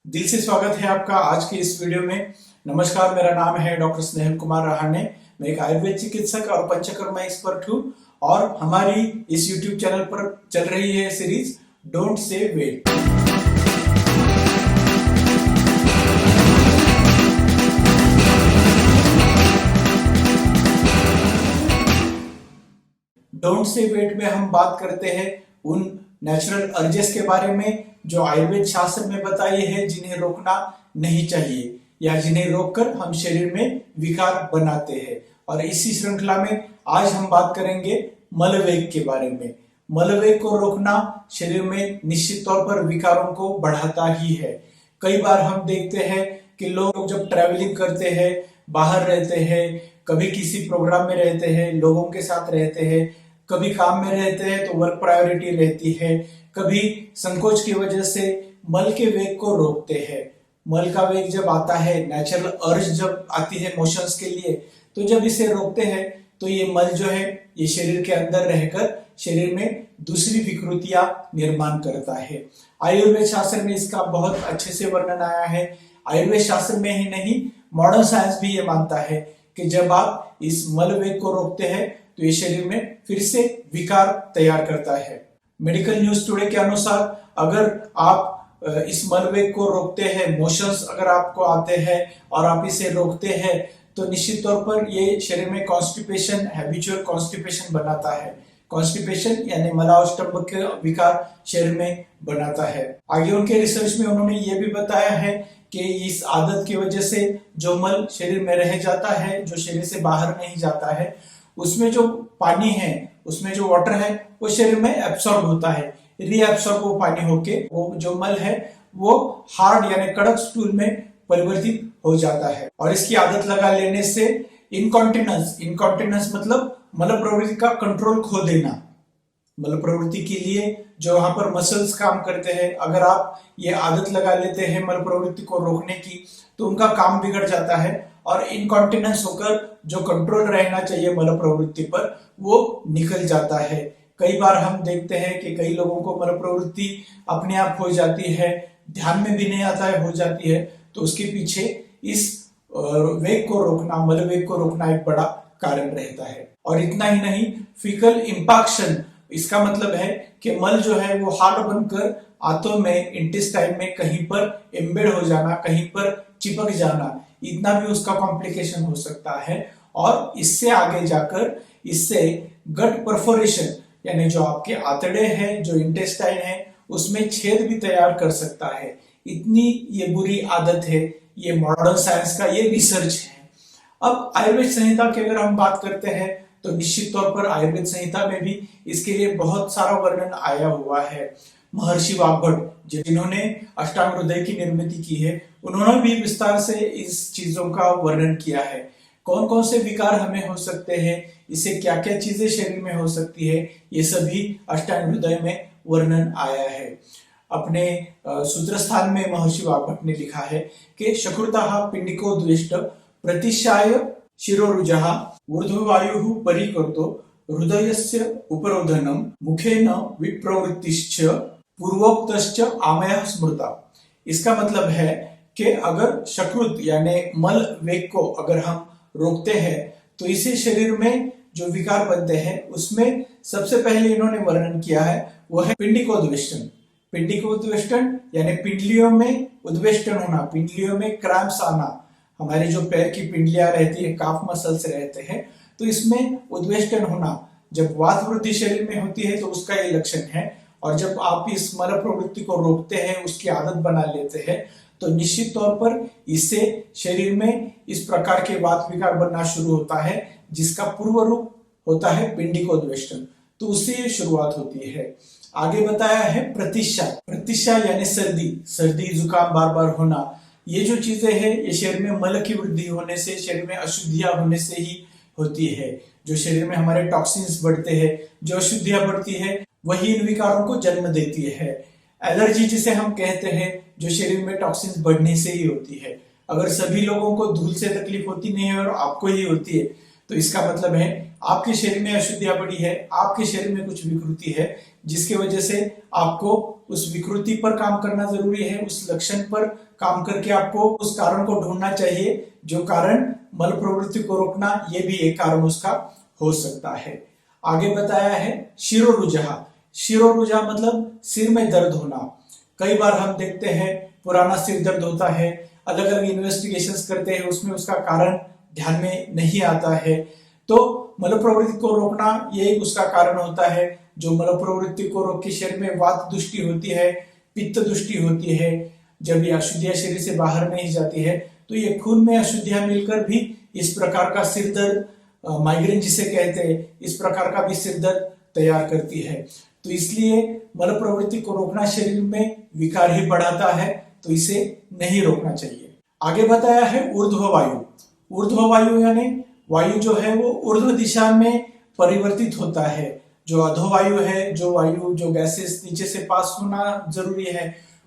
दिल से स्वागत है आपका आज के इस वीडियो में। नमस्कार, मेरा नाम है डॉक्टर स्नेहल कुमार रहाणे। मैं एक आयुर्वेद चिकित्सक और पंचकर्मा एक्सपर्ट हूँ और हमारी इस यूट्यूब चैनल पर चल रही है series don't say wait. Don't say wait में हम बात करते हैं उन नेचुरल अर्जेस के बारे में जो आयुर्वेद शास्त्र में बताई है, जिन्हें रोकना नहीं चाहिए या जिन्हें रोककर हम शरीर में विकार बनाते हैं। और इसी श्रृंखला में आज हम बात करेंगे मलवेग के बारे में। मलवेग को रोकना शरीर में निश्चित तौर पर विकारों को बढ़ाता ही है। कई बार हम देखते हैं कि लोग जब ट्रैवलिंग करते हैं, बाहर रहते हैं, कभी किसी प्रोग्राम में रहते हैं, लोगों के साथ रहते हैं, कभी काम में रहते हैं तो वर्क प्रायोरिटी रहती है, कभी संकोच की वजह से मल के वेग को रोकते हैं। मल का वेग जब आता है, नेचुरल अर्ज जब आती है मोशंस के लिए, तो जब इसे रोकते हैं तो ये मल जो है ये शरीर के अंदर रहकर शरीर में दूसरी विकृतियां निर्माण करता है। आयुर्वेद शास्त्र में इसका बहुत अच्छे से वर्णन आया है। आयुर्वेद शास्त्र में ही नहीं, मॉडर्न साइंस भी ये मानता है कि जब आप इस मल वेग को रोकते हैं तो ये शरीर में फिर से विकार तैयार करता है। मेडिकल न्यूज टुडे के अनुसार अगर आप इस मलवेग को रोकते हैं, मोशंस अगर आपको आते हैं और आप इसे रोकते हैं, तो निश्चित तौर पर ये शरीर में कॉन्स्टिपेशन, हैबिचुअल कॉन्स्टिपेशन बनाता है। कॉन्स्टिपेशन यानी मलावस्टंभ के विकार शरीर में बनाता है। आगे उनके रिसर्च में उन्होंने ये भी बताया है कि इस आदत की वजह से जो मल शरीर में रह जाता है, जो शरीर से बाहर नहीं जाता है, उसमें जो पानी है, उसमें जो वाटर है, वो शरीर में एब्सॉर्ब होता है। रीएब्सॉर्ब वो पानी होके वो जो मल है वो हार्ड यानी कड़क स्टूल में परिवर्तित हो जाता है। और इसकी आदत लगा लेने से इनकॉन्टिनेंस मतलब मल प्रवृत्ति का कंट्रोल खो देना। मल प्रवृत्ति के लिए जो वहां पर मसल्स काम करते हैं, अगर आप ये आदत लगा लेते हैं मल प्रवृत्ति को रोकने की, तो उनका काम बिगड़ जाता है और इनकॉन्टिनेंस होकर जो कंट्रोल रहना चाहिए मल प्रवृत्ति पर, वो निकल जाता है। कई बार हम देखते हैं कि कई लोगों को मल प्रवृत्ति अपने आप हो जाती है, ध्यान में भी नहीं आता है, हो जाती है। तो उसके पीछे इस वेग को रोकना, मल वेग को रोकना एक बड़ा कारण रहता है। और इतना ही नहीं, फीकल इंपाक्शन, इसका मतलब है कि मल जो है वो हार्ड बनकर आंतों में, इंटेस्टाइन में कहीं पर एम्बेड हो जाना, कहीं पर चिपक जाना, इतना भी उसका कॉम्प्लिकेशन हो सकता है। और इससे आगे जाकर इससे गट परफोरेशन यानी जो आपके आंतड़े हैं, जो इंटेस्टाइन है, उसमें छेद भी तैयार कर सकता है। इतनी ये बुरी आदत है। ये मॉडर्न साइंस का ये रिसर्च है। अब आयुर्वेद संहिता की अगर हम बात करते हैं तो निश्चित तौर पर आयुर्वेद संहिता में भी इसके लिए बहुत सारा वर्णन आया हुआ है। महर्षि वाग्भट जिन्होंने अष्टांग हृदय की निर्मित की है, उन्होंने भी विस्तार से इस चीजों का वर्णन किया है। कौन कौन से विकार हमें हो सकते हैं, इससे क्या क्या चीजें शरीर में हो सकती है, ये सभी अष्टांग हृदय में वर्णन आया है। अपने सूत्र स्थान में महर्षि वाग्भट ने लिखा है कि शकृतः पिंडिको द्वेष्ट प्रतिशाय शिरोरुजः ऊर्ध्ववायुः परिकृतो हृदयस्य उपरोधनम मुखेन विप्रवृत्तिश्च पूर्वोक्तश्च आमयः स्मृता। इसका मतलब है कि अगर शकृत यानी मल वेग को अगर हम रोकते हैं तो इसे शरीर में जो विकार बनते हैं उसमें सबसे पहले इन्होंने वर्णन किया है वो है पिंडिकोद्वेष्टन। पिंडिकोद्वेष्टन यानी पिंडलियों में उद्वेष्टन होना, पिंडलियों में क्रैम्प्स आना। हमारे जो पैर की पिंडलियां रहती है, काफ मसल से रहते हैं, तो इसमें उद्वेष्टन होना। जब वात वृद्धि शरीर में होती है तो उसका ये लक्षण है। और जब आप इस मल प्रवृत्ति को रोकते हैं, उसकी आदत बना लेते हैं, तो निश्चित तौर पर इससे शरीर में इस प्रकार के वात विकार बनना शुरू होता है, जिसका पूर्व रूप होता है पिंडिकोद्वेष्टन। तो उससे ये शुरुआत होती है। आगे बताया है प्रतिशा। प्रतिशा यानी सर्दी जुकाम बार बार होना। ये जो चीजें हैं ये शरीर में मल की वृद्धि होने से, शरीर में अशुद्धियां होने से ही होती है। जो शरीर में हमारे टॉक्सिन्स बढ़ते हैं, जो अशुद्धियां बढ़ती है, वही इन विकारों को जन्म देती है। एलर्जी जिसे हम कहते हैं, जो शरीर में टॉक्सिन्स बढ़ने से ही होती है। अगर सभी लोगों को धूल से तकलीफ होती नहीं है और आपको ही होती है, तो इसका मतलब है आपके शरीर में अशुद्धियां बढ़ी है, आपके शरीर में कुछ विकृति है, जिसकी वजह से आपको उस विकृति पर काम करना जरूरी है, उस लक्षण पर काम करके आपको उस कारण को ढूंढना चाहिए, जो कारण मल प्रवृत्ति को रोकना, ये भी एक कारण उसका हो सकता है। आगे बताया है शिरोरुजहा। शिरोरुजहा मतलब सिर में दर्द होना। कई बार हम देखते हैं पुराना सिर दर्द होता है, अलग अलग इन्वेस्टिगेशंस करते हैं, उसमें उसका कारण ध्यान में नहीं आता है, तो मल प्रवृत्ति को रोकना ये उसका कारण होता है। जो मल प्रवृत्ति को रोक के शरीर में वात दृष्टि होती है, पित्त दृष्टि होती है, जब ये अशुद्धियां शरीर से बाहर नहीं जाती है तो ये खून में अशुद्धियां मिलकर भी इस प्रकार का सिर दर्द, माइग्रेन जिसे कहते हैं, इस प्रकार का भी सिर दर्द तैयार करती है। तो इसलिए मल प्रवृत्ति को रोकना शरीर में विकार ही बढ़ाता है, तो इसे नहीं रोकना चाहिए। आगे बताया है ऊर्ध्व वायु। ऊर्ध्व वायु यानी वायु जो है वो ऊर्ध्व दिशा में परिवर्तित होता है। जो अधोवायु है, जो वायु, जो गैसेस नीचे से पास होना जरूरी है,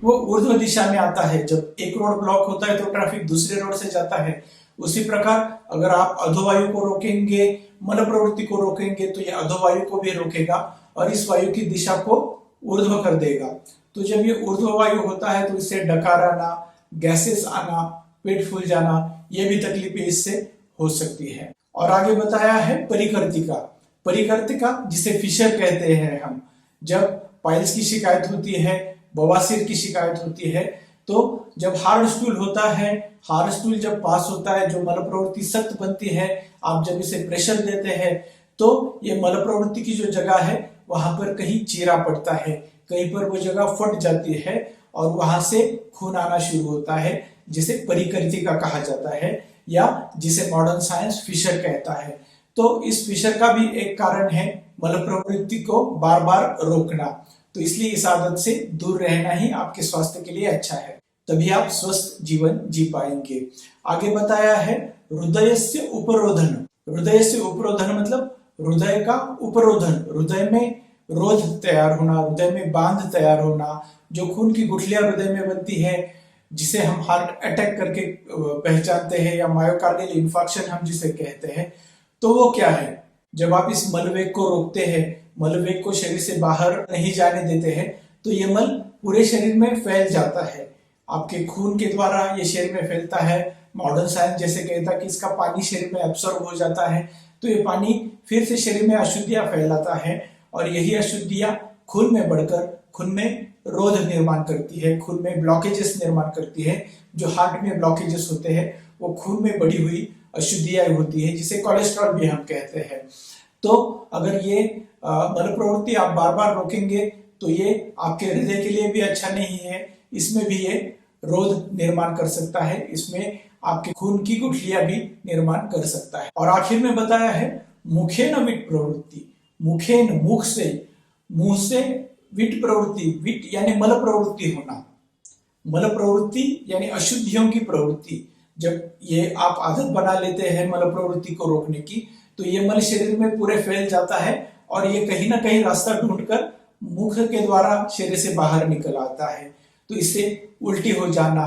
वो ऊर्ध्व दिशा में आता है। जब एक रोड ब्लॉक होता है तो ट्रैफिक दूसरे रोड से जाता है। उसी प्रकार अगर आप अधोवायु को रोकेंगे, मल प्रवृत्ति को रोकेंगे, तो ये अधोवायु को भी रोकेगा और इस वायु की दिशा को ऊर्ध्व कर देगा। तो जब ये ऊर्ध्व वायु होता है तो इससे डकार आना, गैसेस आना, पेट फूल जाना, ये भी तकलीफें इससे हो सकती है। और आगे बताया है परिकर्तिका। परिकर्तिका जिसे फिशर कहते हैं हम, जब पाइल्स की शिकायत होती है, बवासीर की शिकायत होती है, तो जब हार्ड स्टूल होता है, हार्ड स्टूल जब पास होता है, जो मल प्रवृत्ति सख्त बनती है, आप जब इसे प्रेशर देते हैं तो ये मल प्रवृत्ति की जो जगह है वहां पर कहीं चीरा पड़ता है, कहीं पर वो जगह फट जाती है और वहां से खून आना शुरू होता है, जिसे परिकर्तिका कहा जाता है या जिसे मॉडर्न साइंस फिशर कहता है। तो इस फिशर का भी एक कारण है मल प्रवृत्ति को बार बार रोकना। तो इसलिए इस आदत से दूर रहना ही आपके स्वास्थ्य के लिए अच्छा है, तभी आप स्वस्थ जीवन जी पाएंगे। आगे बताया है हृदय से उपरोधन। हृदय से उपरोधन मतलब हृदय का उपरोधन, हृदय में रोध तैयार होना, हृदय में बांध तैयार होना, जो खून की गुठलियां हृदय में बनती है, जिसे हम हार्ट अटैक करके पहचानते हैं या मायोकार्डियल इंफार्क्शन हम जिसे कहते हैं। तो वो क्या है? जब आप इस मलवेग को रोकते हैं, मलवेग को शरीर से बाहर नहीं जाने देते हैं, तो ये मल पूरे शरीर में फैल जाता है। आपके खून के द्वारा ये शरीर में फैलता है। मॉडर्न साइंस जैसे कहता है कि इसका पानी शरीर में एब्सॉर्ब हो जाता है, तो ये पानी फिर से शरीर में अशुद्धियां फैलाता है और यही अशुद्धियां खून में बढ़कर खून में रोध निर्माण करती है, खून में ब्लॉकेजेस निर्माण करती है। जो हार्ट में ब्लॉकेजेस होते हैं वो खून में बढ़ी हुई अशुद्धियां होती है, जिसे कोलेस्ट्रॉल भी हम कहते हैं। तो अगर ये मल प्रवृत्ति आप बार बार रोकेंगे तो ये आपके हृदय के लिए भी अच्छा नहीं है, इसमें भी ये रोध निर्माण कर सकता है, इसमें आपके खून की गुठलियां भी निर्माण कर सकता है। और आखिर में बताया है मुखेन विट प्रवृत्ति। मुखेन मुख से, मुंह से विट प्रवृत्ति, विट यानी मल प्रवृत्ति होना, मल प्रवृत्ति यानी अशुद्धियों की प्रवृत्ति। जब ये आप आदत बना लेते हैं मल प्रवृत्ति को रोकने की, तो ये मल शरीर में पूरे फैल जाता है और ये कहीं ना कहीं रास्ता ढूंढकर मुख के द्वारा शरीर से बाहर निकल आता है। तो इससे उल्टी हो जाना,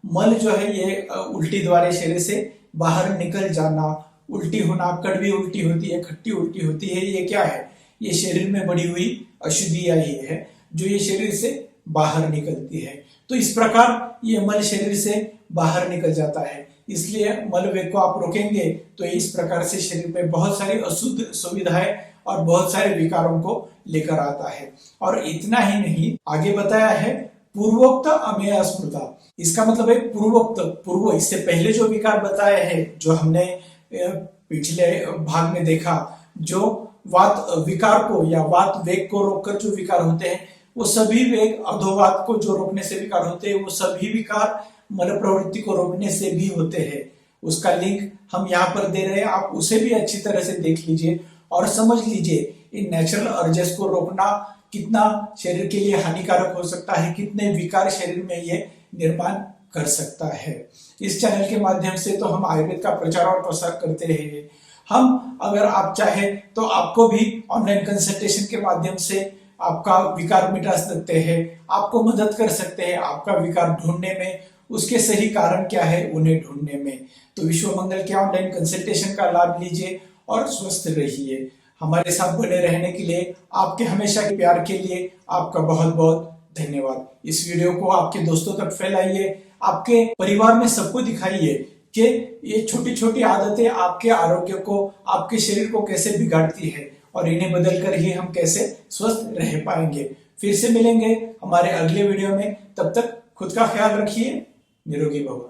मल जो है ये उल्टी द्वारा शरीर से बाहर निकल जाना, उल्टी होना, कड़वी उल्टी होती है, खट्टी उल्टी होती है, ये क्या है? ये शरीर में बढ़ी हुई अशुद्धियां ही है जो ये शरीर से बाहर निकलती है। तो इस प्रकार ये मल शरीर से बाहर निकल जाता है। इसलिए मल वेग को आप रोकेंगे तो इस प्रकार से शरीर में बहुत सारी अशुद्ध सुविधाएं और बहुत सारे विकारों को लेकर आता है। और इतना ही नहीं, आगे बताया है पूर्वोक्त अमेय अस्मृता। इसका मतलब है पूर्वोक्त, पूर्व इससे पहले जो विकार बताए हैं, जो हमने पिछले भाग में देखा, जो वात विकार को या वात वेग को रोककर जो विकार होते हैं, वो सभी वेग अधोवात को जो रोकने से विकार होते हैं, वो सभी विकार मल प्रवृत्ति को रोकने से भी होते हैं। उसका लिंक हम यहाँ पर दे रहे हैं, आप उसे भी अच्छी तरह से देख लीजिए और समझ लीजिए इन नेचुरल अर्जेस को रोकना कितना शरीर के लिए हानिकारक हो सकता है, कितने विकार शरीर में ये निर्माण कर सकता है। इस चैनल के माध्यम से तो हम आयुर्वेद का प्रचार और प्रसार करते रहे। हम अगर आप चाहे तो आपको भी ऑनलाइन कंसल्टेशन के माध्यम से आपका विकार मिटा सकते हैं, आपको मदद कर सकते हैं आपका विकार ढूंढने में, उसके सही कारण क्या है उन्हें ढूंढने में। तो विश्व मंगल के ऑनलाइन कंसल्टेशन का लाभ लीजिए और स्वस्थ रहिए। हमारे साथ बने रहने के लिए, आपके हमेशा के प्यार के लिए आपका बहुत बहुत धन्यवाद। इस वीडियो को आपके दोस्तों तक फैलाइए, आपके परिवार में सबको दिखाइए कि ये छोटी छोटी आदतें आपके आरोग्य को, आपके शरीर को कैसे बिगाड़ती है और इन्हें बदलकर ही हम कैसे स्वस्थ रह पाएंगे। फिर से मिलेंगे हमारे अगले वीडियो में, तब तक खुद का ख्याल रखिए, निरोगी भव।